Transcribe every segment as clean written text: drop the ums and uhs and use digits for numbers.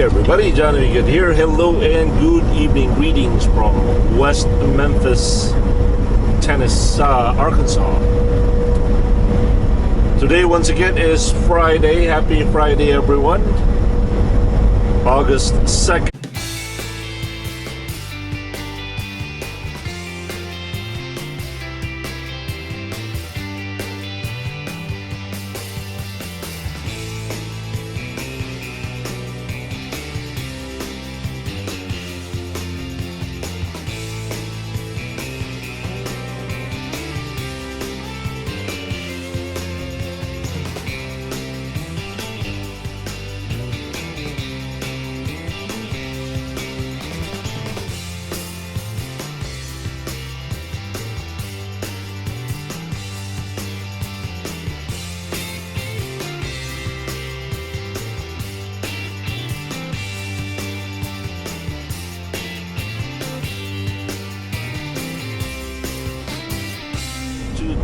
Hey everybody, Johnny Good here. Hello and good evening. Greetings from West Memphis, Tennessee, Arkansas. Today once again is Friday. Happy Friday everyone. August 2nd.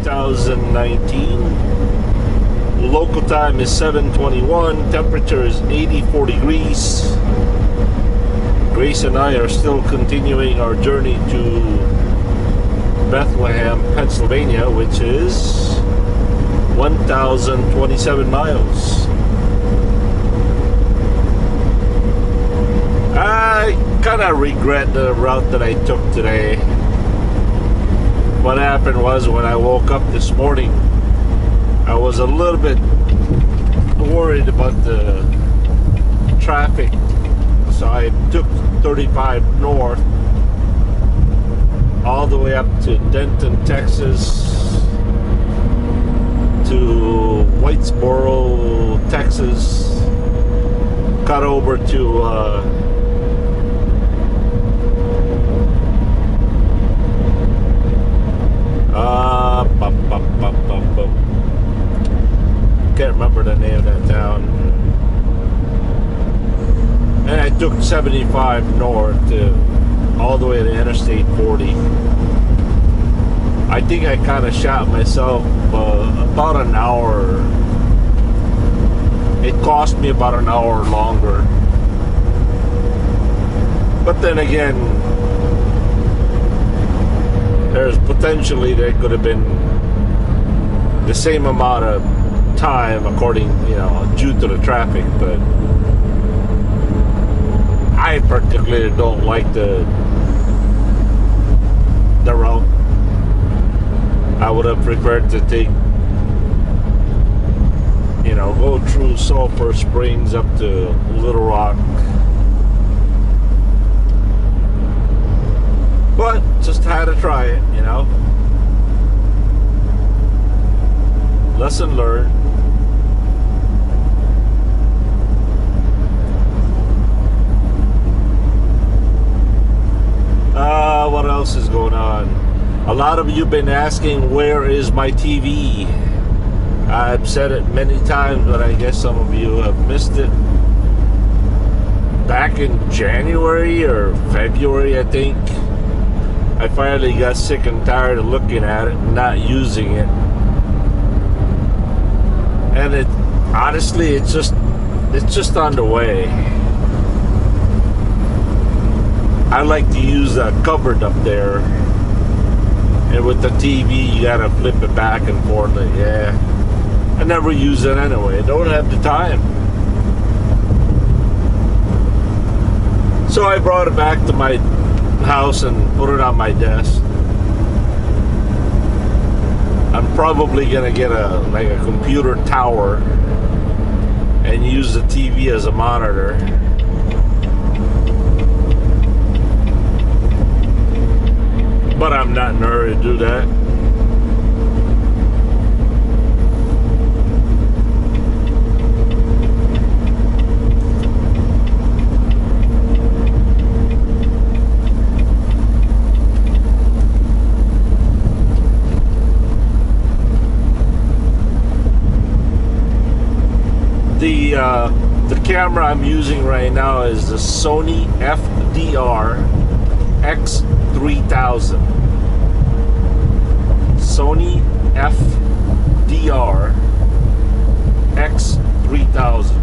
2019. Local time is 7:21. Temperature is 84 degrees. Grace and I are still continuing our journey to Bethlehem, Pennsylvania, which is 1,027 miles. I kind of regret the route that I took today. What happened was, when I woke up this morning, I was a little bit worried about the traffic, so I took 35 north all the way up to Denton, Texas, to Whitesboro, Texas, cut over to can't remember the name of that town. And I took 75 north to all the way to Interstate 40. I think I kind of shot myself about an hour. It cost me about an hour longer. But then again, there's potentially there could have been the same amount of time according, due to the traffic, but I particularly don't like the route. I would have preferred to take, go through Sulphur Springs up to Little Rock. But just had to try it, Lesson learned. What else is going on? A lot of you have been asking, where is my TV? I've said it many times, but I guess some of you have missed it. Back in January or February, I think, I finally got sick and tired of looking at it and not using it. And honestly, it's just on the way. I like to use that cupboard up there, and with the TV you gotta flip it back and forth. Yeah, I never use it anyway. I don't have the time. So I brought it back to my house and put it on my desk. I'm probably gonna get a computer tower and use the TV as a monitor. But I'm not in a hurry to do that. The camera I'm using right now is the Sony FDR X3000. Sony FDR X3000.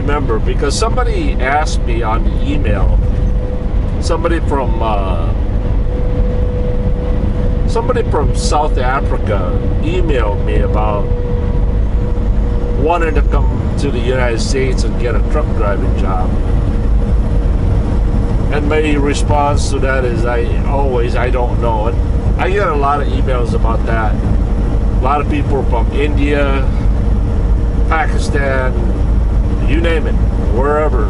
remember because somebody asked me on the email. Somebody from South Africa emailed me about wanting to come to the United States and get a truck driving job. And my response to that is I don't know. And I get a lot of emails about that. A lot of people from India, Pakistan, you name it, wherever.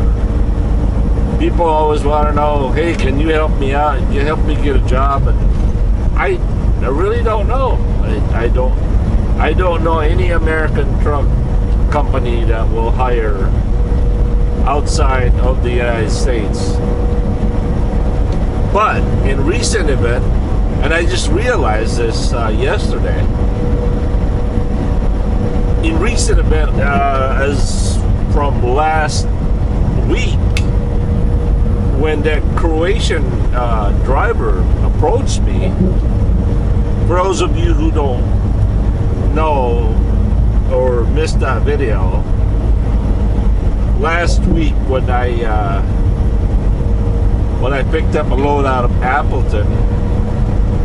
People always want to know, hey, can you help me out? Can you help me get a job? And I really don't know. I don't know any American truck company that will hire outside of the United States. But in recent event, and I just realized this yesterday, in recent event, as from last week, when that Croatian driver approached me, for those of you who don't know or missed that video, last week when I picked up a load out of Appleton,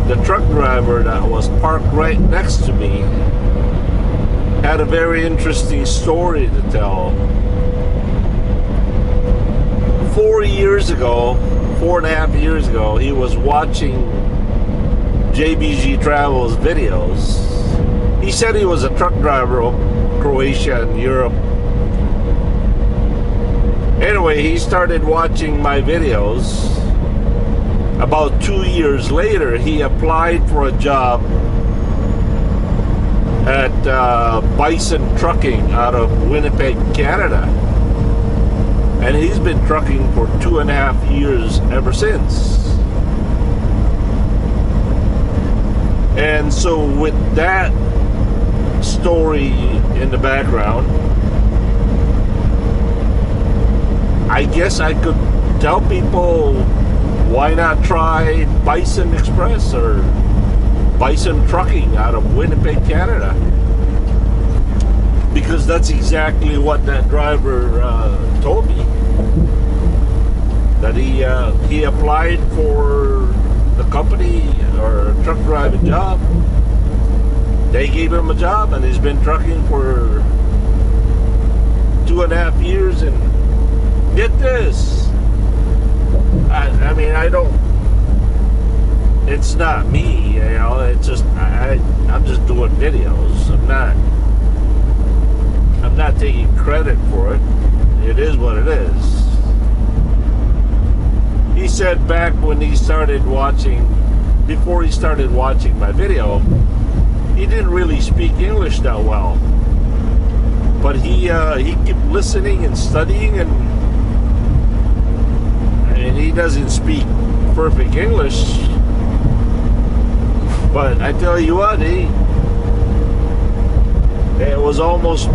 the truck driver that was parked right next to me had a very interesting story to tell. 4 years ago, 4.5 years ago, he was watching JBG Travel's videos. He said he was a truck driver of Croatia and Europe. Anyway, he started watching my videos. About 2 years later, he applied for a job at Bison Trucking out of Winnipeg, Canada. And he's been trucking for 2.5 years ever since. And so with that story in the background, I guess I could tell people, why not try Bison Express or Bison Trucking out of Winnipeg, Canada? Because that's exactly what that driver told me. That he applied for the company or a truck driving job. They gave him a job, and he's been trucking for 2.5 years. And get this, I mean, I don't. It's not me, you know. It's just I'm just doing videos. I'm not taking credit for it. It is what it is. He said back when he started watching, before he started watching my video, he didn't really speak English that well. But he kept listening and studying, and he doesn't speak perfect English. But I tell you what, it was almost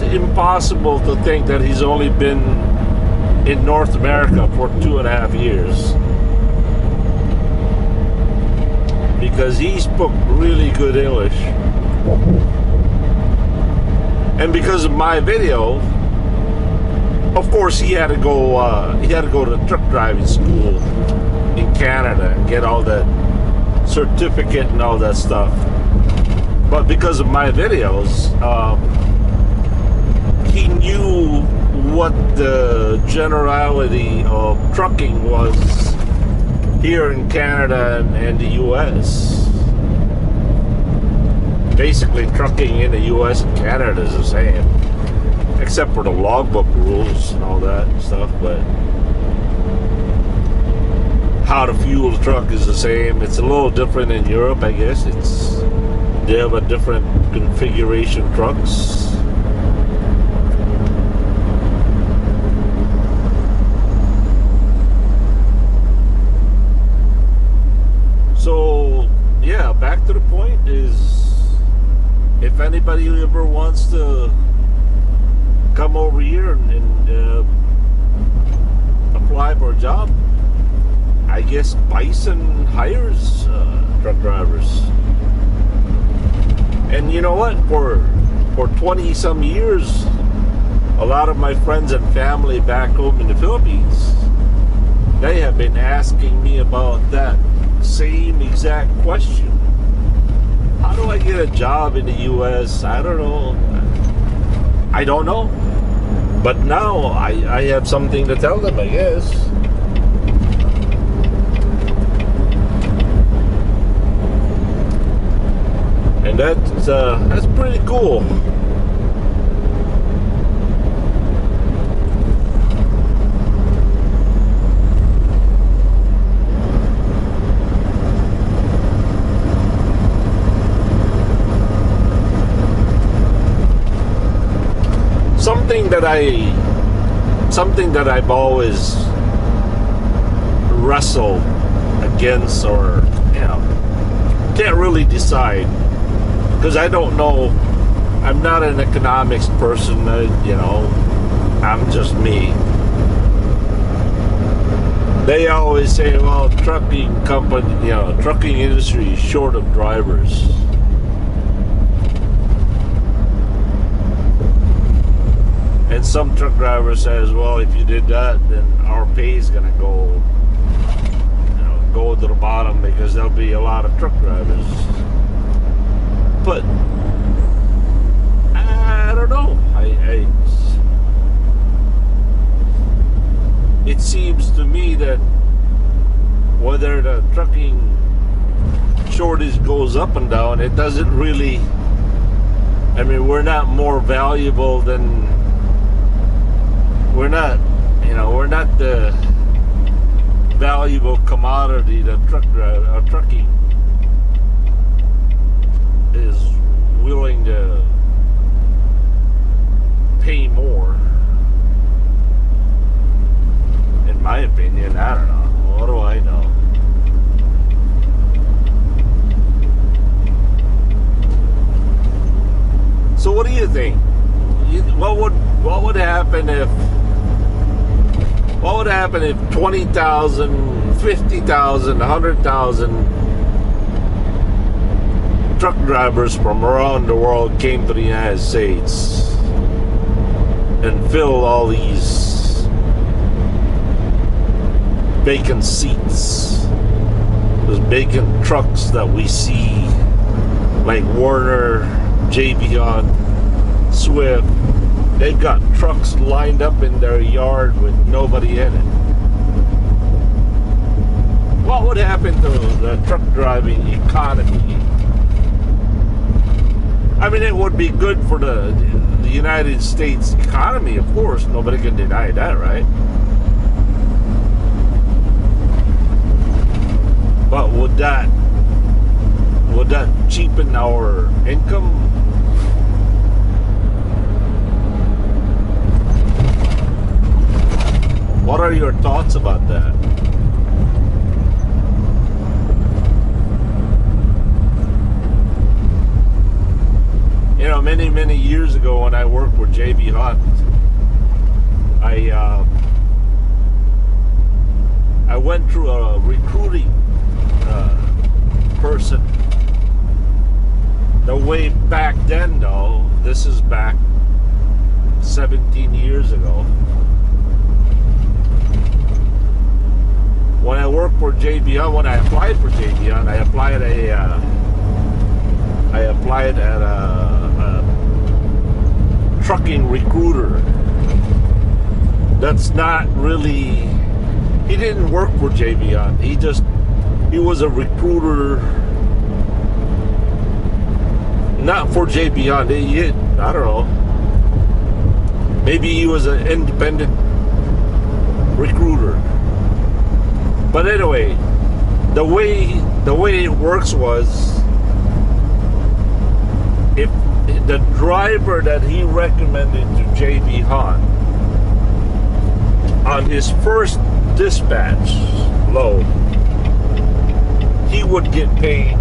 impossible to think that he's only been in North America for 2.5 years, because he spoke really good English. And because of my video, of course, he had to go to truck driving school in Canada and get all that certificate and all that stuff. But because of my videos, he knew what the generality of trucking was here in Canada and the US. Basically, trucking in the US and Canada is the same, except for the logbook rules and all that stuff. But how to fuel the truck is the same. It's a little different in Europe, I guess. They have a different configuration trucks. So yeah, back to the point is, if anybody ever wants to come over here and apply for a job, I guess Bison hires truck drivers. And you know what? for 20 some years, a lot of my friends and family back home in the Philippines, they have been asking me about that same exact question. How do I get a job in the US? I don't know. I don't know. But now I have something to tell them, I guess. And that's pretty cool. Something that I've always wrestled against, or can't really decide, because I don't know. I'm not an economics person. I'm just me. They always say, well, trucking industry is short of drivers. And some truck driver says, well, if you did that, then our pay is gonna go to the bottom, because there'll be a lot of truck drivers. But I don't know. It seems to me that whether the trucking shortage goes up and down, it doesn't really. I mean, we're not more valuable than. We're not the valuable commodity that trucking is willing to pay more. In my opinion, I don't know. What do I know? So, what do you think? What would happen if? What would happen if 20,000, 50,000, 100,000 truck drivers from around the world came to the United States and filled all these vacant seats, those vacant trucks that we see, like Werner, JB Swift? They've got trucks lined up in their yard with nobody in it. What would happen to the truck driving economy? I mean, it would be good for the United States economy, of course. Nobody can deny that, right? But would that cheapen our income? What are your thoughts about that? Many years ago when I worked for JB Hunt, I went through a recruiting person. The way back then, though, this is back 17 years ago. When I worked for JB Hunt, when I applied for JB Hunt, I applied at a trucking recruiter. That's not really. He didn't work for JB Hunt. He was a recruiter, not for JB Hunt. I don't know. Maybe he was an independent recruiter. But anyway, the way it works was, if the driver that he recommended to JB Hunt on his first dispatch load, he would get paid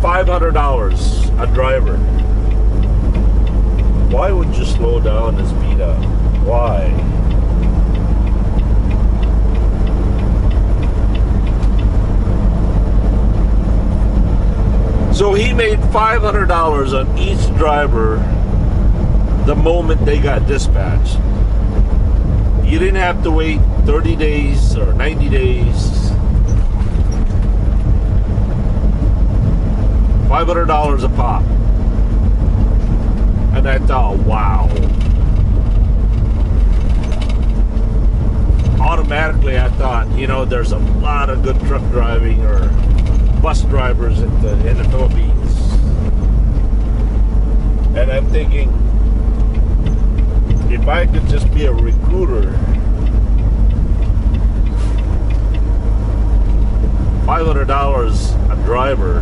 $500 a driver. Why would you slow down and speed up? Why? So he made $500 on each driver the moment they got dispatched. You didn't have to wait 30 days or 90 days. $500 a pop. And I thought, wow. Automatically I thought, you know, there's a lot of good truck driving or bus drivers in the Philippines. And I'm thinking, if I could just be a recruiter, $500 a driver,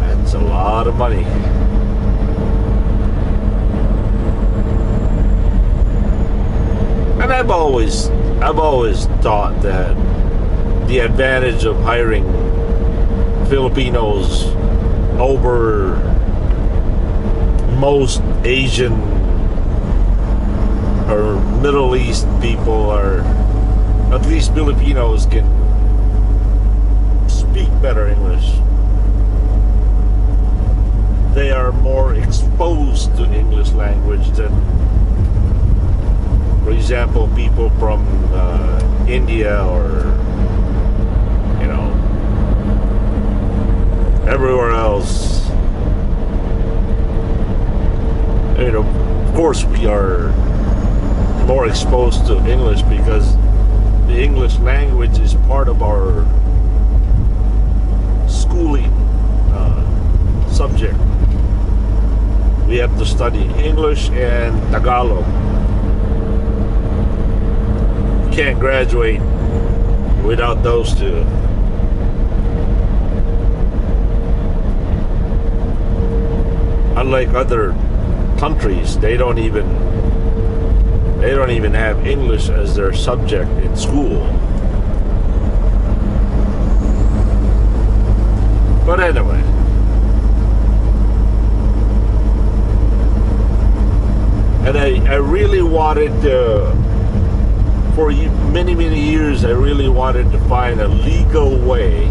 that's a lot of money. And I've always thought that the advantage of hiring Filipinos over most Asian or Middle East people, or at least Filipinos, can speak better English. They are more exposed to English language than, for example, people from India or, you know, everywhere else. You know, of course we are more exposed to English because the English language is part of our schooling subject. We have to study English and Tagalog. Can't graduate without those two. Unlike other countries, they don't even have English as their subject in school. But anyway, and I really wanted to, for many years, I really wanted to find a legal way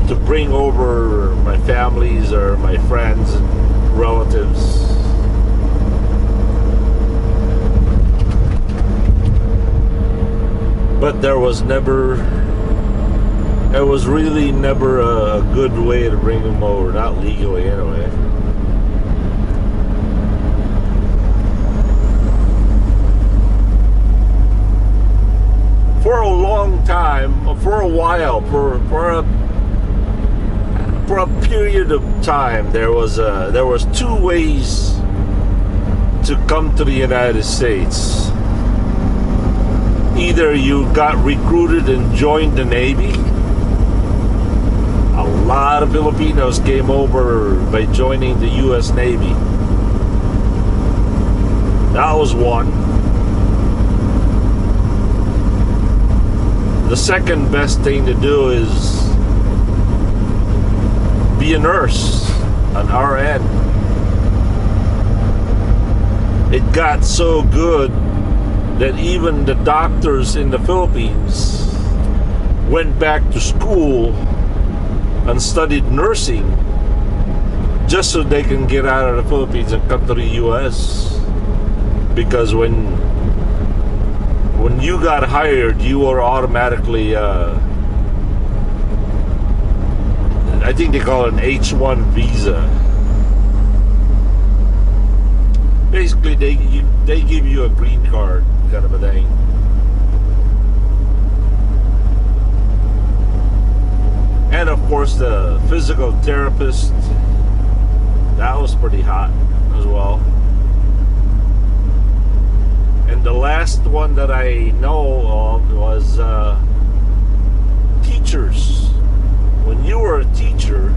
to bring over my families or my friends and relatives. But there was really never a good way to bring them over, not legally anyway. For a long time, for a while, for a period of time, there was two ways to come to the United States. Either you got recruited and joined the Navy. A lot of Filipinos came over by joining the U.S. Navy. That was one. The second best thing to do is be a nurse, an RN. It got so good that even the doctors in the Philippines went back to school and studied nursing just so they can get out of the Philippines and come to the U.S. Because when you got hired, you were automatically I think they call it an H-1 visa. Basically, they give you a green card kind of a thing. And of course, the physical therapist, that was pretty hot as well. And the last one that I know of was teachers. When you were a teacher,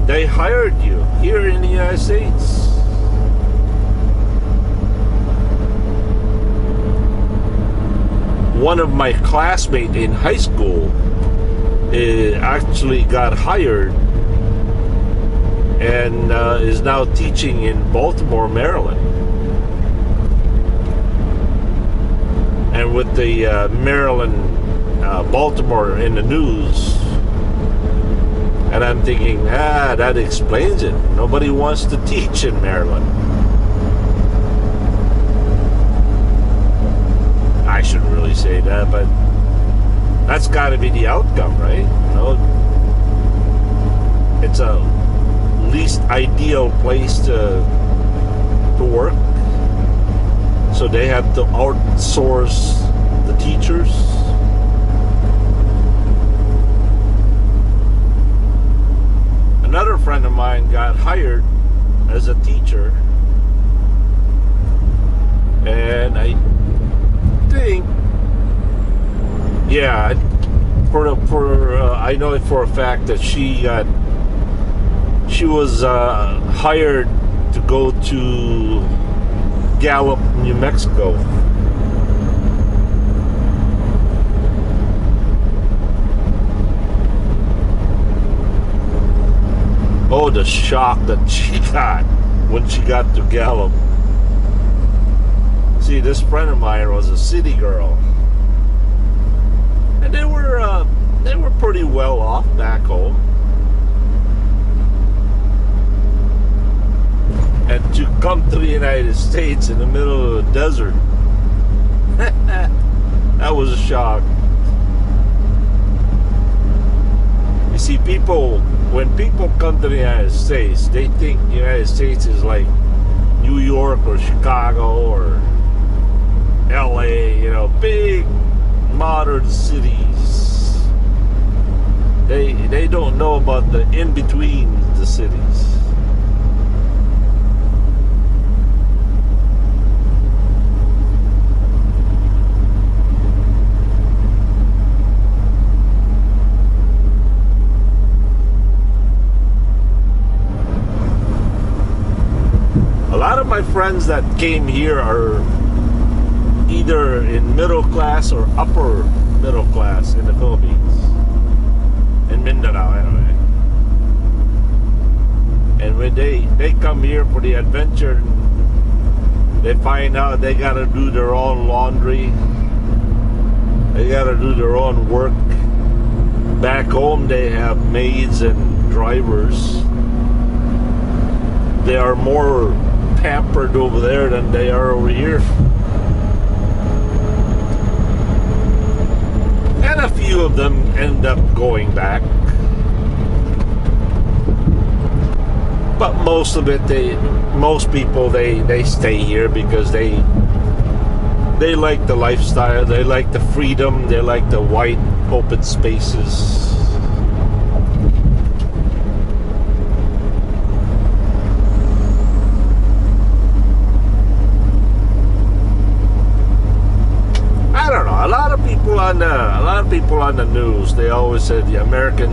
they hired you here in the United States. One of my classmates in high school actually got hired and is now teaching in Baltimore, Maryland. And with the Maryland, Baltimore in the news, And I'm thinking, that explains it. Nobody wants to teach in Maryland. I shouldn't really say that, but that's got to be the outcome, right? You know, it's a least ideal place to work, so they have to outsource the teachers. Another friend of mine got hired as a teacher, and I think, yeah, I know it for a fact that she was hired to go to Gallup, New Mexico. Oh, the shock that she got when she got to Gallup. See, this friend of mine was a city girl, and they were pretty well off back home. And to come to the United States in the middle of the desert, that was a shock. You see, when people come to the United States, they think the United States is like New York or Chicago or LA, you know, big modern cities. They don't know about the in-between the cities. My friends that came here are either in middle class or upper middle class in the Philippines, in Mindanao anyway. And when they come here for the adventure, they find out they gotta do their own laundry, they gotta do their own work. Back home they have maids and drivers. They are more pampered over there than they are over here. And a few of them end up going back. But most people stay here because they like the lifestyle, they like the freedom, they like the wide open spaces. A lot of people on the news, they always say the American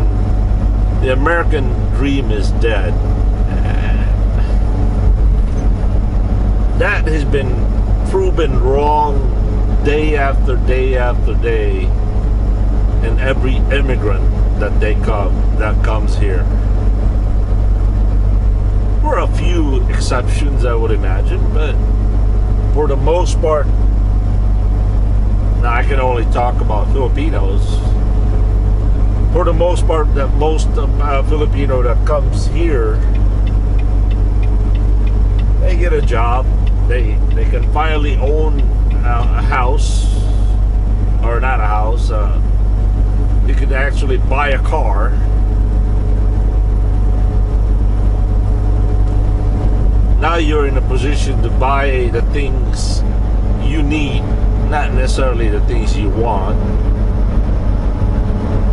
dream is dead. That has been proven wrong day after day after day, and every immigrant that comes here. There are a few exceptions, I would imagine, but for the most part, now I can only talk about Filipinos. For the most part, that most Filipino that comes here, they get a job. They can finally own a house, or not a house. You can actually buy a car. Now you're in a position to buy the things you need. Not necessarily the things you want.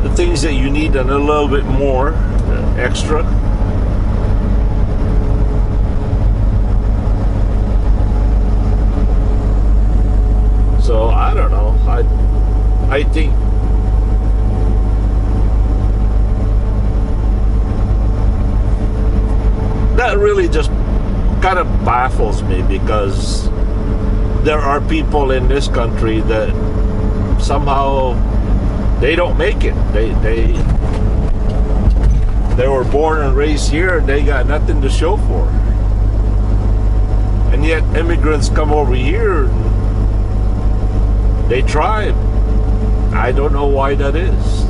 The things that you need and a little bit more extra. So I don't know. I think that really just kind of baffles me, because there are people in this country that somehow they don't make it. They were born and raised here and they got nothing to show for it. And yet immigrants come over here and they thrive. I don't know why that is.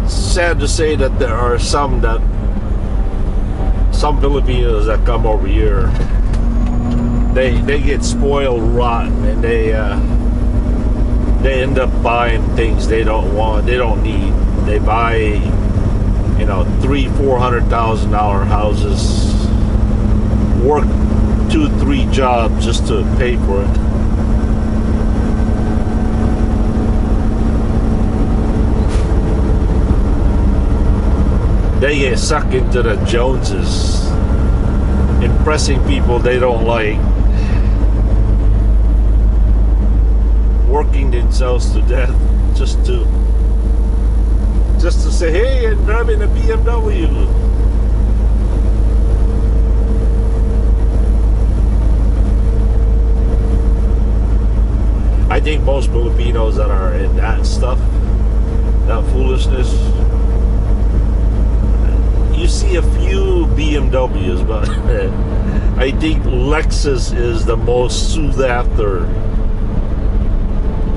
sad to say that there are some Filipinos that come over here. They get spoiled rotten, and they end up buying things they don't want, they don't need. They buy, $300,000-$400,000 houses, work 2-3 jobs just to pay for it. They get sucked into the Joneses, impressing people they don't like, working themselves to death just to say, hey, I'm driving a BMW. I think most Filipinos that are in that stuff, that foolishness, you see a few BMWs, but I think Lexus is the most sought after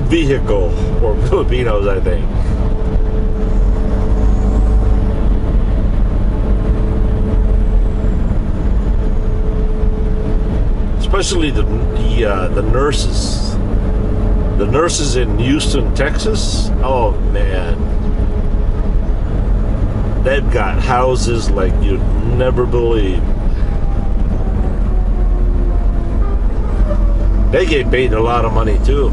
vehicle for Filipinos, I think. Especially the nurses. The nurses in Houston, Texas. Oh man, they've got houses like you'd never believe. They get paid a lot of money too.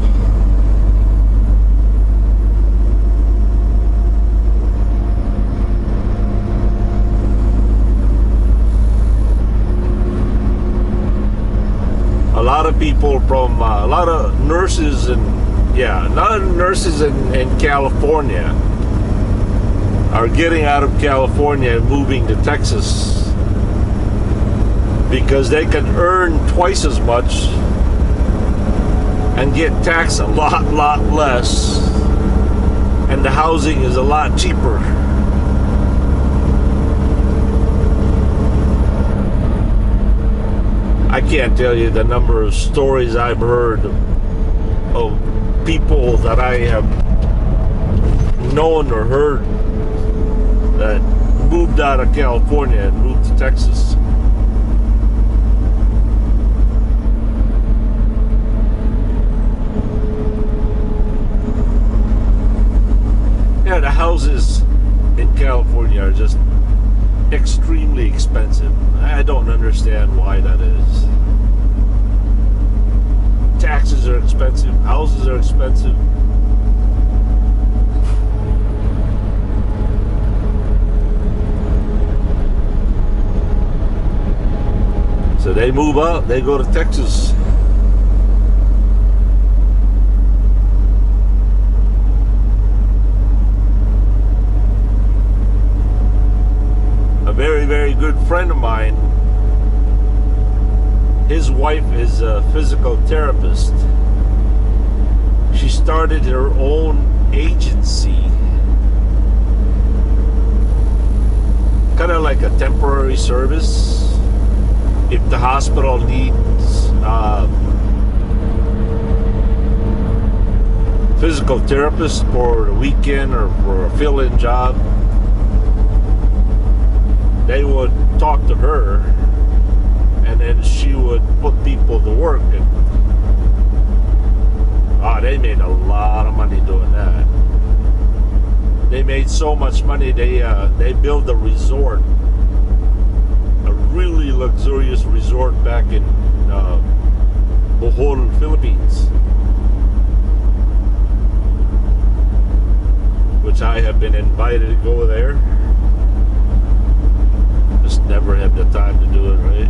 A lot of people from a lot of nurses in California are getting out of California and moving to Texas because they can earn twice as much and get taxed a lot less, and the housing is a lot cheaper. I can't tell you the number of stories I've heard of people that I have known or heard that moved out of California and moved to Texas. Yeah, the houses in California are just extremely expensive. I don't understand why that is. Taxes are expensive, houses are expensive. So they move out, they go to Texas. A very, very good friend of mine, his wife is a physical therapist. She started her own agency, kind of like a temporary service. If the hospital needs physical therapist for the weekend or for a fill-in job, they would talk to her, and then she would put people to work. And they made a lot of money doing that. They made so much money, they built a resort, a really luxurious resort back in Bohol, Philippines, which I have been invited to go there. Just never have the time to do it, right?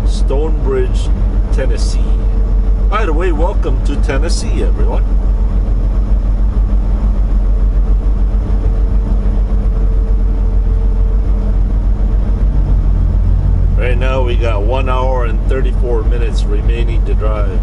Stonebridge, Tennessee. By the way, welcome to Tennessee, everyone. hour and 34 minutes remaining to drive.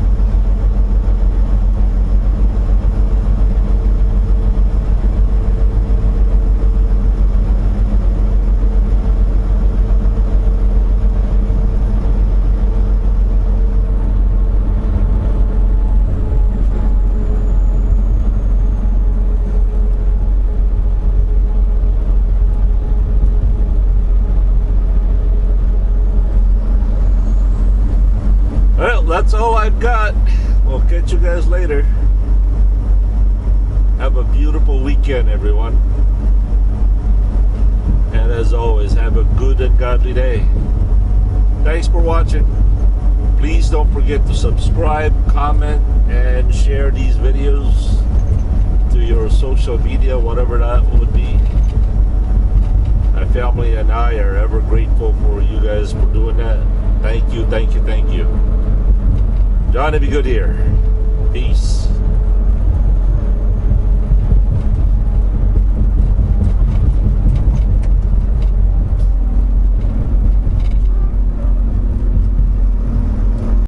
Well, that's all I've got. We'll catch you guys later. Have a beautiful weekend, everyone. And as always, have a good and godly day. Thanks for watching. Please don't forget to subscribe, comment, and share these videos to your social media, whatever that would be. My family and I are ever grateful for you guys for doing that. Thank you, thank you, thank you. Johnny, be good here. Peace.